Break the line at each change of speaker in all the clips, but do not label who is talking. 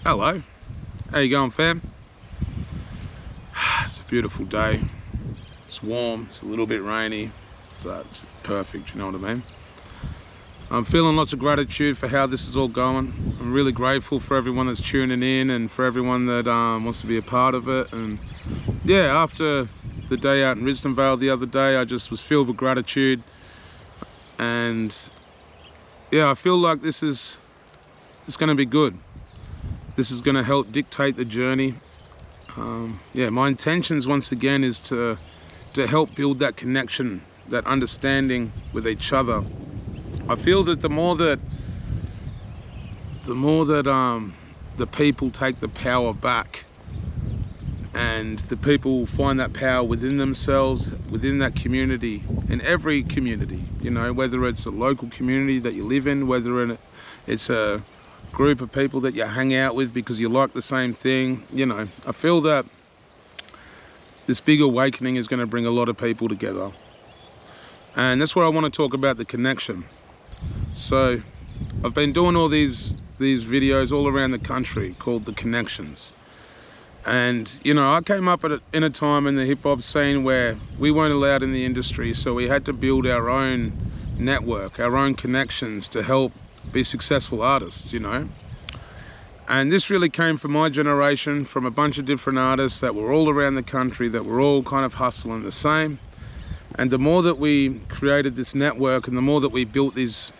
Hello, how you going, fam? It's a beautiful day. It's warm, it's a little bit rainy, but it's perfect, you know what I mean? I'm feeling lots of gratitude for how this is all going. I'm really grateful for everyone that's tuning in and for everyone that wants to be a part of it. And yeah, after the day out in Risdon Vale the other day, I just was filled with gratitude. And yeah, I feel like it's going to be good. This is going to help dictate the journey. Yeah, my intentions once again is to help build that connection, that understanding with each other. I feel that the more that the people take the power back, and the people find that power within themselves, within that community, in every community, you know, whether it's a local community that you live in, whether it's a group of people that you hang out with because you like the same thing, you know, I feel that this big awakening is going to bring a lot of people together. And that's where I want to talk about the connection. So I've been doing all these videos all around the country called The Connections. And you know, I came up in a time in the hip-hop scene where we weren't allowed in the industry, so we had to build our own network, our own connections to help be successful artists, you know. And this really came from my generation, from a bunch of different artists that were all around the country, that were all kind of hustling the same. And the more that we created this network and the more that we built these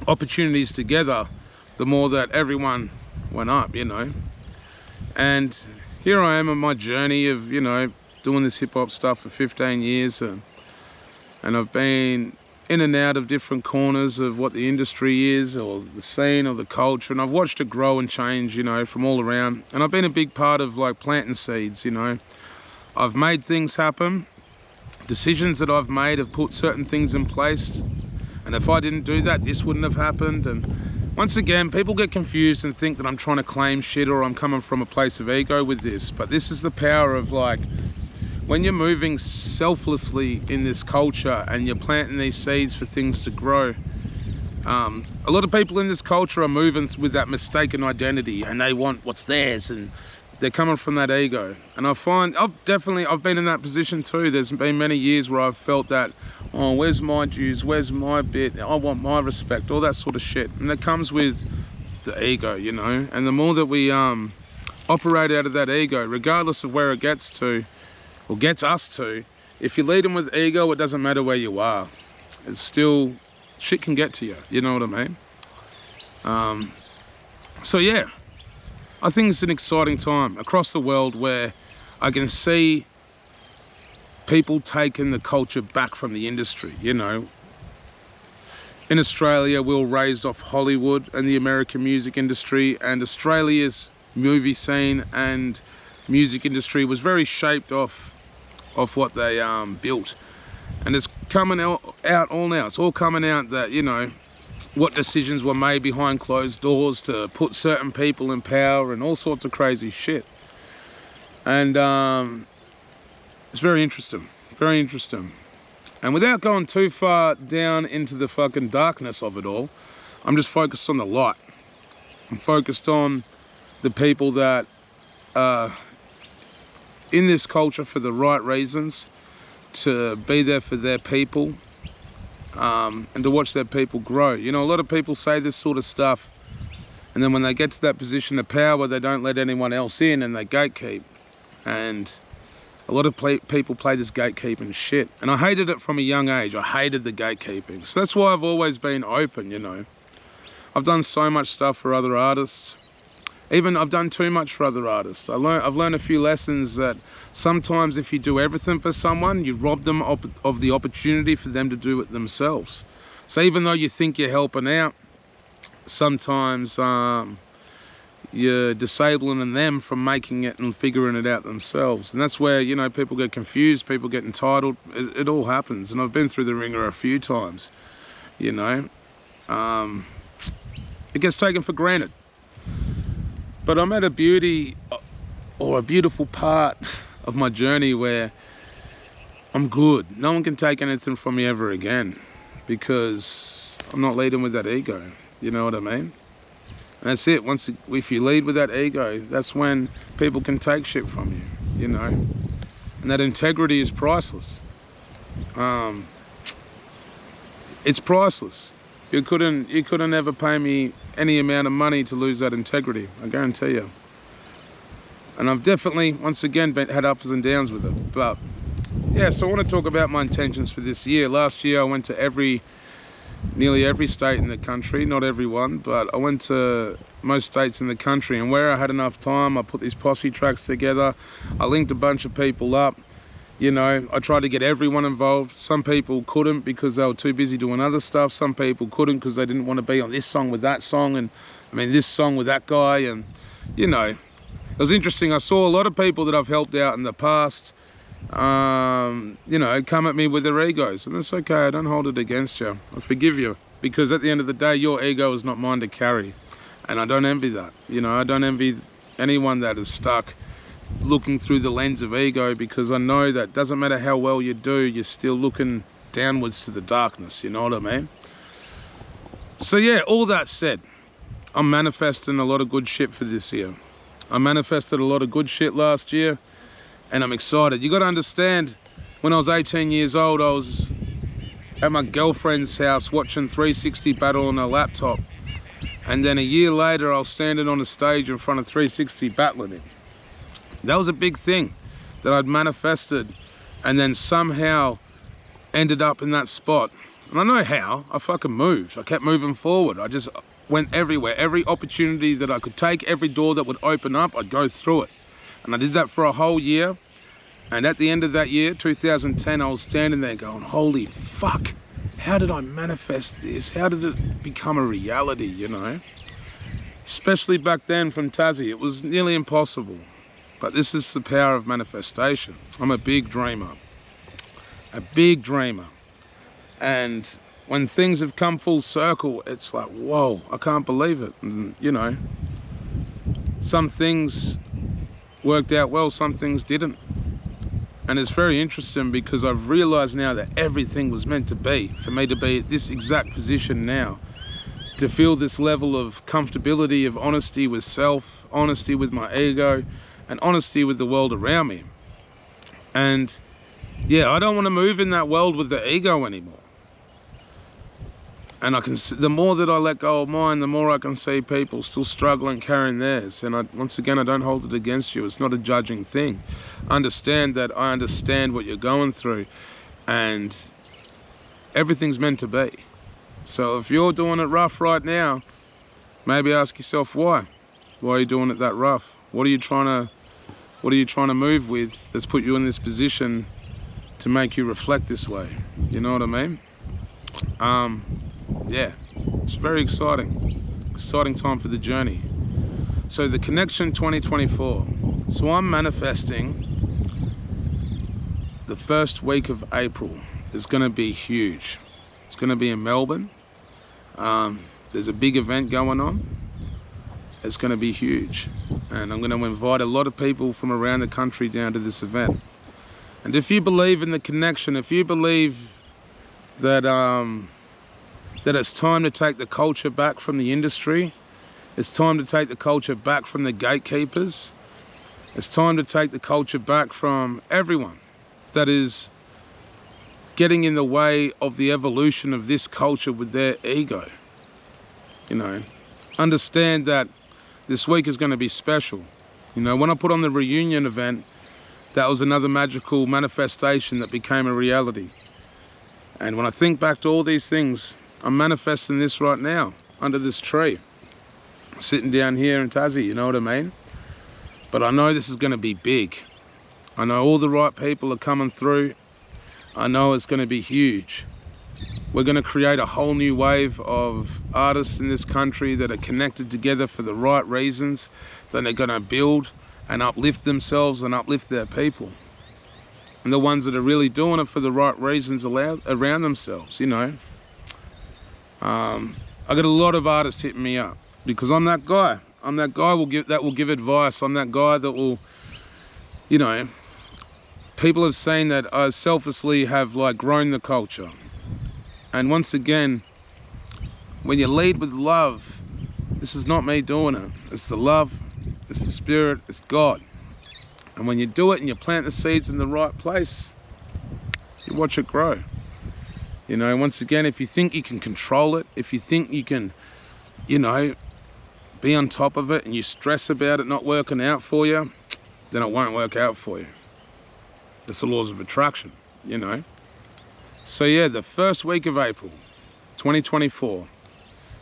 opportunities together, the more that everyone went up, you know. And here I am on my journey of, you know, doing this hip-hop stuff for 15 years, and I've been in and out of different corners of what the industry is, or the scene, or the culture, and I've watched it grow and change, you know, from all around. And I've been a big part of like planting seeds, you know. I've made things happen. Decisions that I've made have put certain things in place, and if I didn't do that, this wouldn't have happened. And once again, people get confused and think that I'm trying to claim shit or I'm coming from a place of ego with this, but this is the power of, like, when you're moving selflessly in this culture and you're planting these seeds for things to grow. A lot of people in this culture are moving with that mistaken identity, and they want what's theirs, and they're coming from that ego. And I find I've been in that position too. There's been many years where I've felt that, oh, where's my dues, where's my bit, I want my respect, all that sort of shit. And that comes with the ego, you know. And the more that we operate out of that ego, regardless of where it gets to, or gets us to, if you lead them with ego, it doesn't matter where you are. It's still, shit can get to you, you know what I mean? So yeah, I think it's an exciting time across the world where I can see people taking the culture back from the industry, you know. In Australia, we were raised off Hollywood and the American music industry, and Australia's movie scene and music industry was very shaped off what they built. And it's coming out all now. It's all coming out that, you know, what decisions were made behind closed doors to put certain people in power and all sorts of crazy shit. And it's very interesting, very interesting. And without going too far down into the fucking darkness of it all, I'm just focused on the light. I'm focused on the people that are in this culture for the right reasons, to be there for their people, and to watch their people grow. You know, a lot of people say this sort of stuff, and then when they get to that position of power, they don't let anyone else in and they gatekeep. And a lot of people play this gatekeeping shit. And I hated it from a young age. I hated the gatekeeping. So that's why I've always been open, you know. I've done so much stuff for other artists. Even I've done too much for other artists. I've learned a few lessons that sometimes if you do everything for someone, you rob them of the opportunity for them to do it themselves. So even though you think you're helping out, sometimes you're disabling them from making it and figuring it out themselves. And that's where, you know, people get confused, people get entitled. It all happens. And I've been through the ringer a few times, you know. It gets taken for granted. But I'm at a beautiful part of my journey where I'm good. No one can take anything from me ever again, because I'm not leading with that ego. You know what I mean? And that's it. If you lead with that ego, that's when people can take shit from you, you know. And that integrity is priceless. It's priceless. You couldn't ever pay me any amount of money to lose that integrity, I guarantee you. And I've definitely, once again, had ups and downs with it. But yeah, so I want to talk about my intentions for this year. Last year I went to nearly every state in the country, not everyone, but I went to most states in the country, and where I had enough time, I put these posse tracks together. I linked a bunch of people up. You know, I tried to get everyone involved. Some people couldn't because they were too busy doing other stuff. Some people couldn't because they didn't want to be on this song with that song, and I mean this song with that guy. And you know, it was interesting. I saw a lot of people that I've helped out in the past, you know, come at me with their egos, and that's okay. I don't hold it against you. I forgive you, because at the end of the day, your ego is not mine to carry, and I don't envy that. You know, I don't envy anyone that is stuck looking through the lens of ego, because I know that doesn't matter how well you do, you're still looking downwards to the darkness, you know what I mean? So yeah, all that said, I'm manifesting a lot of good shit for this year. I manifested a lot of good shit last year, and I'm excited. You got to understand, when I was 18 years old, I was at my girlfriend's house watching 360 battle on her laptop, and then a year later I was standing on a stage in front of 360 battling it. That was a big thing that I'd manifested, and then somehow ended up in that spot. And I know how. I fucking moved. I kept moving forward. I just went everywhere. Every opportunity that I could take, every door that would open up, I'd go through it. And I did that for a whole year. And at the end of that year, 2010, I was standing there going, holy fuck, how did I manifest this? How did it become a reality, you know? Especially back then from Tassie, it was nearly impossible. But this is the power of manifestation. I'm a big dreamer. A big dreamer. And when things have come full circle, it's like, whoa, I can't believe it. And, you know, some things worked out well, some things didn't. And it's very interesting, because I've realized now that everything was meant to be, for me to be at this exact position now, to feel this level of comfortability, of honesty with self, honesty with my ego, and honesty with the world around me. And yeah, I don't want to move in that world with the ego anymore. And the more that I let go of mine, the more I can see people still struggling carrying theirs. And once again, I don't hold it against you. It's not a judging thing. Understand that I understand what you're going through, and everything's meant to be. So if you're doing it rough right now, maybe ask yourself why. Why are you doing it that rough? What are you trying to move with that's put you in this position to make you reflect this way? You know what I mean? Yeah, it's very exciting time for the journey. So the Connection 2024. So I'm manifesting the first week of April. It's going to be huge. It's going to be in Melbourne. There's a big event going on. It's going to be huge, and I'm going to invite a lot of people from around the country down to this event. And if you believe in the connection, if you believe that that it's time to take the culture back from the industry, it's time to take the culture back from the gatekeepers, it's time to take the culture back from everyone that is getting in the way of the evolution of this culture with their ego. You know, understand that this week is going to be special. You know, when I put on the reunion event, that was another magical manifestation that became a reality. And when I think back to all these things, I'm manifesting this right now, under this tree, sitting down here in Tassie, you know what I mean? But I know this is going to be big. I know all the right people are coming through. I know it's going to be huge. We're going to create a whole new wave of artists in this country that are connected together for the right reasons, that are going to build and uplift themselves and uplift their people. And the ones that are really doing it for the right reasons around themselves, you know. I got a lot of artists hitting me up, because I'm that guy. I'm that guy that will give advice. I'm that guy that will, you know, people have seen that I selflessly have like grown the culture. And once again, when you lead with love, This is not me doing it. It's the love, it's the spirit, it's God. And when you do it and you plant the seeds in the right place, you watch it grow. You know, once again, if you think you can control it, if you think you can, you know, be on top of it and you stress about it not working out for you, then it won't work out for you. That's the laws of attraction, you know. So yeah, the first week of April 2024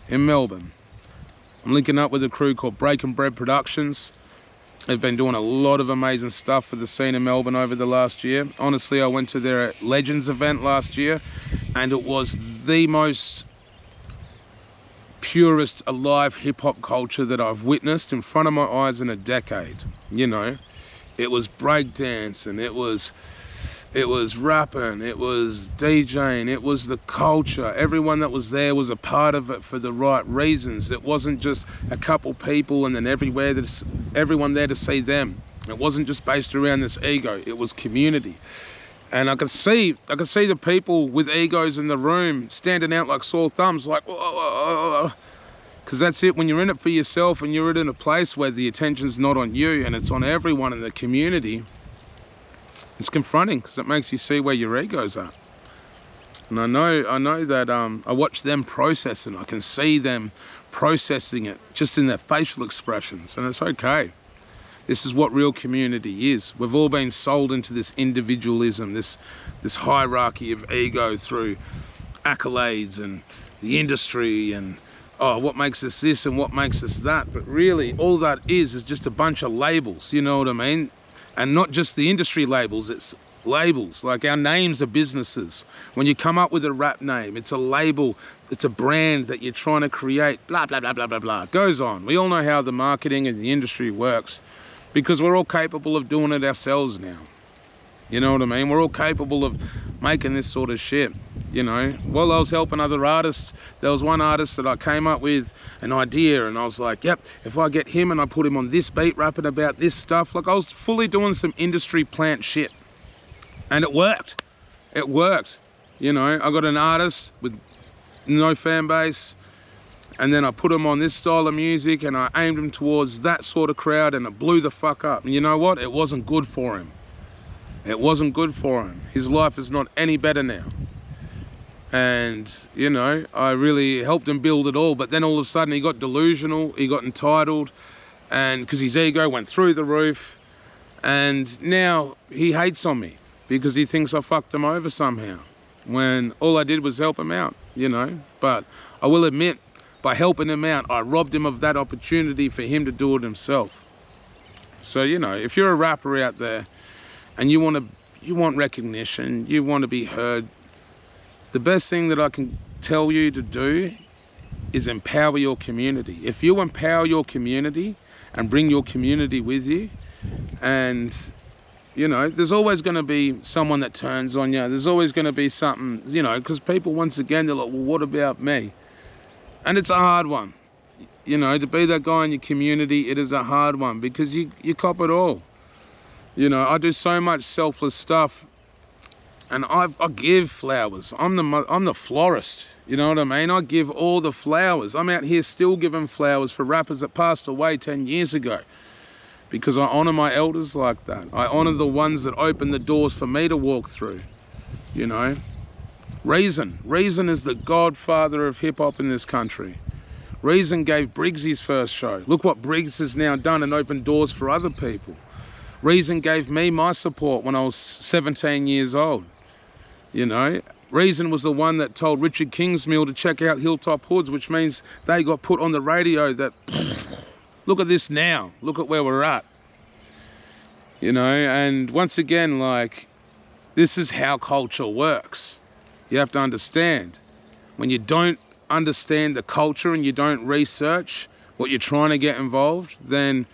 in Melbourne, I'm linking up with a crew called Breaking Bread Productions. They've been doing a lot of amazing stuff for the scene in Melbourne over the last year. Honestly, I went to their Legends event last year and it was the most purest alive hip-hop culture that I've witnessed in front of my eyes in a decade. You know, it was breakdancing, it was rapping, it was DJing, it was the culture. Everyone that was there was a part of it for the right reasons. It wasn't just a couple people and then everyone there to see them. It wasn't just based around this ego, it was community. And I could see the people with egos in the room standing out like sore thumbs, like, because that's it. When you're in it for yourself and you're in a place where the attention's not on you and it's on everyone in the community, it's confronting because it makes you see where your egos are. And I know that I watch them processing. I can see them processing it just in their facial expressions, and it's okay. This is what real community is. We've all been sold into this individualism, this hierarchy of ego through accolades and the industry and, oh, what makes us this and what makes us that. But really, all that is just a bunch of labels, you know what I mean? And not just the industry labels, it's labels. Like our names are businesses. When you come up with a rap name, it's a label, it's a brand that you're trying to create, blah, blah, blah, blah, blah, blah. It goes on. We all know how the marketing and the industry works because we're all capable of doing it ourselves now. You know what I mean? We're all capable of making this sort of shit, you know? While I was helping other artists, there was one artist that I came up with an idea and I was like, yep, if I get him and I put him on this beat rapping about this stuff, like I was fully doing some industry plant shit. And it worked. It worked. You know, I got an artist with no fan base, and then I put him on this style of music and I aimed him towards that sort of crowd and it blew the fuck up. And you know what? It wasn't good for him. It wasn't good for him. His life is not any better now. And, you know, I really helped him build it all. But then all of a sudden he got delusional, he got entitled, and because his ego went through the roof. And now he hates on me because he thinks I fucked him over somehow, when all I did was help him out, you know. But I will admit, by helping him out, I robbed him of that opportunity for him to do it himself. So, you know, if you're a rapper out there and you want recognition, you want to be heard, the best thing that I can tell you to do is empower your community. If you empower your community and bring your community with you, and you know, there's always going to be someone that turns on you. There's always going to be something, you know, because people, once again, they're like, well, what about me? And it's a hard one. You know, to be that guy in your community, it is a hard one because you cop it all. You know, I do so much selfless stuff and I give flowers. I'm the florist, you know what I mean? I give all the flowers. I'm out here still giving flowers for rappers that passed away 10 years ago because I honor my elders like that. I honor the ones that opened the doors for me to walk through, you know? Reason is the godfather of hip-hop in this country. Reason gave Briggs his first show. Look what Briggs has now done and opened doors for other people. Reason gave me my support when I was 17 years old. You know, Reason was the one that told Richard Kingsmill to check out Hilltop Hoods, which means they got put on the radio. That, look at this now, look at where we're at. You know, and once again, like, this is how culture works. You have to understand, when you don't understand the culture and you don't research what you're trying to get involved, then,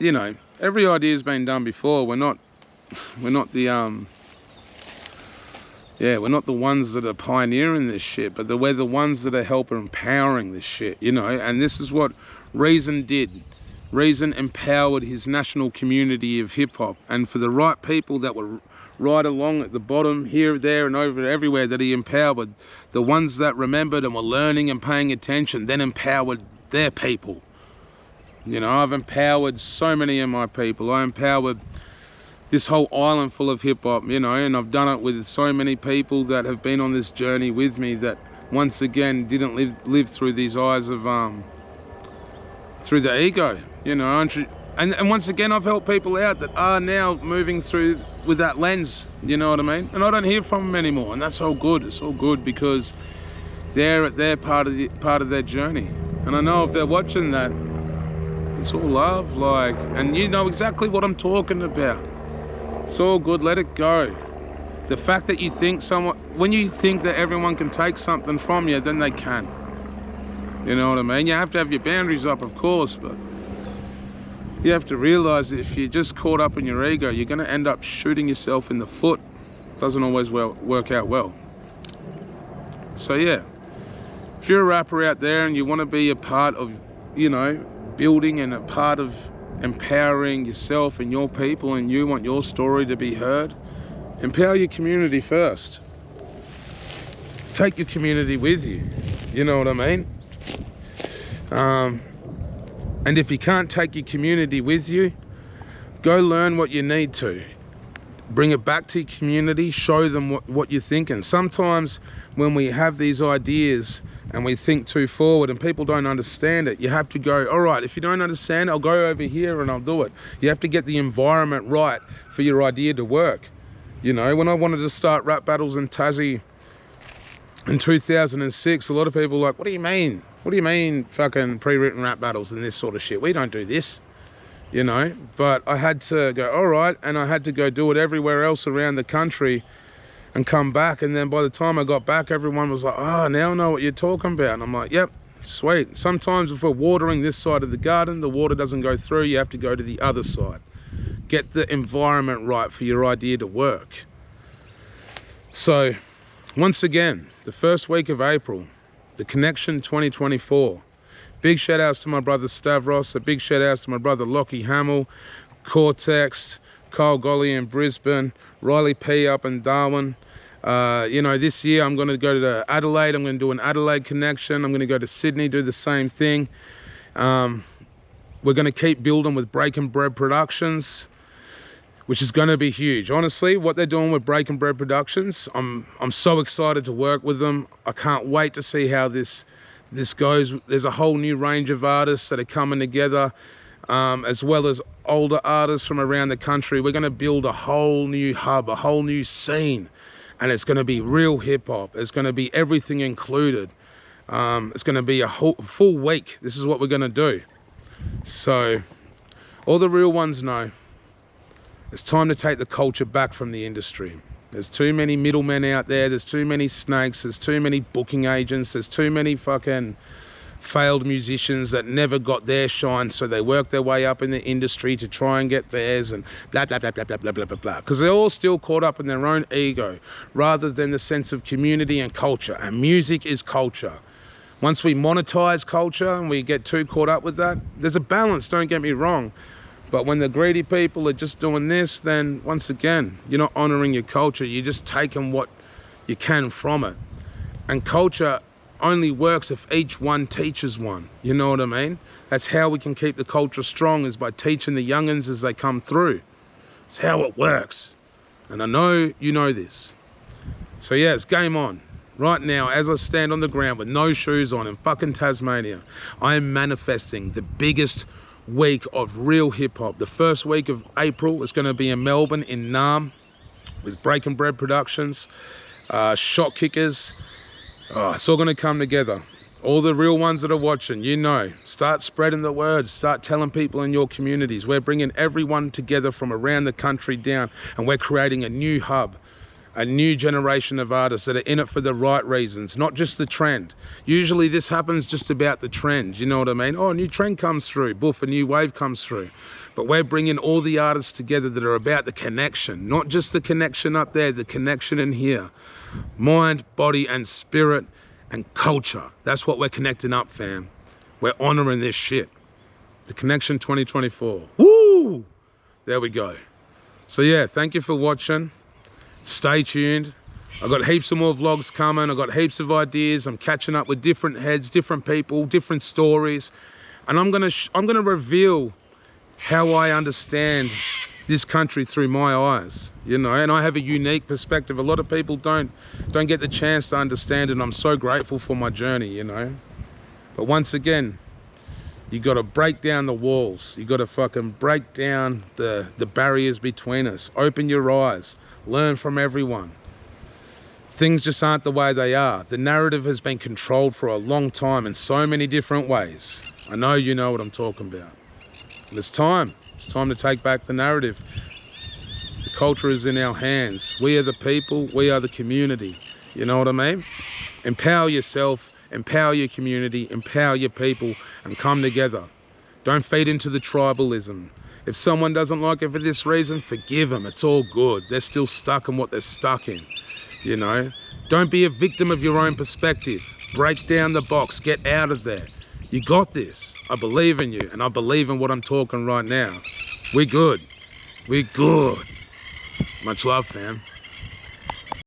you know, every idea has been done before. We're not the ones that are pioneering this shit, but we're the ones that are helping empowering this shit, you know. And this is what Reason did. Reason empowered his national community of hip-hop, and for the right people that were right along at the bottom, here, there, and over everywhere that he empowered, the ones that remembered and were learning and paying attention, then empowered their people. You know, I've empowered so many of my people. I empowered this whole island full of hip hop, you know, and I've done it with so many people that have been on this journey with me that once again didn't live through these eyes of through the ego, you know. And once again, I've helped people out that are now moving through with that lens, you know what I mean? And I don't hear from them anymore, and that's all good. It's all good because they're part of their journey. And I know if they're watching that, it's all love, like, and you know exactly what I'm talking about. It's all good, let it go. The fact that you think when you think that everyone can take something from you, then they can. You know what I mean? You have to have your boundaries up, of course, but you have to realize that if you're just caught up in your ego, you're gonna end up shooting yourself in the foot. Doesn't always work out well. So yeah, if you're a rapper out there and you wanna be a part of, you know, building and a part of empowering yourself and your people, and you want your story to be heard, empower your community first. Take your community with you, you know what I mean? And if you can't take your community with you, go learn what you need to. Bring it back to your community, show them what you're thinking. Sometimes when we have these ideas and we think too forward and people don't understand it, you have to go, all right, if you don't understand, I'll go over here and I'll do it. You have to get the environment right for your idea to work. You know, when I wanted to start rap battles in Tassie in 2006, a lot of people were like, what do you mean? What do you mean fucking pre-written rap battles and this sort of shit? We don't do this, you know? But I had to go, all right, and I had to go do it everywhere else around the country and come back. And then by the time I got back, everyone was like, oh, now I know what you're talking about. And I'm like, yep, sweet. Sometimes if we're watering this side of the garden, the water doesn't go through, you have to go to the other side. Get the environment right for your idea to work. So once again, the first week of April, the Connection 2024. Big shout outs to my brother Stavros, a big shout outs to my brother Lockie Hamill, Cortex, Kyle Golly in Brisbane, Riley P up in Darwin. You know, this year I'm going to go to Adelaide. I'm going to do an Adelaide connection. I'm going to go to Sydney, do the same thing. We're going to keep building with Breaking Bread Productions, which is going to be huge. Honestly, what they're doing with Breaking Bread Productions, I'm so excited to work with them. I can't wait to see how this goes. There's a whole new range of artists that are coming together, as well as older artists from around the country. We're going to build a whole new hub, a whole new scene, and it's going to be real hip-hop. It's going to be everything included. It's going to be a full week. This is what we're going to do. So all the real ones know it's time to take the culture back from the industry. There's too many middlemen out there. There's too many snakes. There's too many booking agents. There's too many fucking failed musicians that never got their shine, so they work their way up in the industry to try and get theirs and blah, blah, blah, blah, blah, blah, blah, blah, blah. Because they're all still caught up in their own ego rather than the sense of community and culture. And music is culture. Once we monetize culture and we get too caught up with that, there's a balance, don't get me wrong. But when the greedy people are just doing this, then once again, you're not honoring your culture. You're just taking what you can from it. And culture only works if each one teaches one. You know what I mean? That's how we can keep the culture strong, is by teaching the youngins as they come through. It's how it works. And I know you know this. So yeah, it's game on. Right now, as I stand on the ground with no shoes on in fucking Tasmania, I am manifesting the biggest week of real hip-hop. The first week of April is going to be in Melbourne, in Naarm, with Breaking Bread Productions, Shot Kickers. It's all going to come together. All the real ones that are watching, you know, start spreading the word. Start telling people in your communities. We're bringing everyone together from around the country down, and we're creating a new hub, a new generation of artists that are in it for the right reasons, not just the trend. Usually this happens just about the trend, you know what I mean? Oh, a new trend comes through, boof, a new wave comes through. But we're bringing all the artists together that are about the connection, not just the connection up there, the connection in here. Mind, body, and spirit, and culture. That's what we're connecting up, fam. We're honoring this shit. The Connection 2024. Woo! There we go. So yeah, thank you for watching. Stay tuned. I got heaps of more vlogs coming. I got heaps of ideas. I'm catching up with different heads, different people, different stories. And I'm gonna reveal how I understand this country through my eyes, you know, and I have a unique perspective. A lot of people don't get the chance to understand, and I'm so grateful for my journey, you know. But once again, you got to break down the walls. You got to fucking break down the barriers between us. Open your eyes. Learn from everyone. Things just aren't the way they are. The narrative has been controlled for a long time in so many different ways. I know you know what I'm talking about. And it's time. It's time to take back the narrative. The culture is in our hands. We are the people. We are the community. You know what I mean? Empower yourself. Empower your community, empower your people, and come together. Don't feed into the tribalism. If someone doesn't like it for this reason, forgive them. It's all good. They're still stuck in what they're stuck in, you know? Don't be a victim of your own perspective. Break down the box. Get out of there. You got this. I believe in you, and I believe in what I'm talking right now. We're good. We're good. Much love, fam.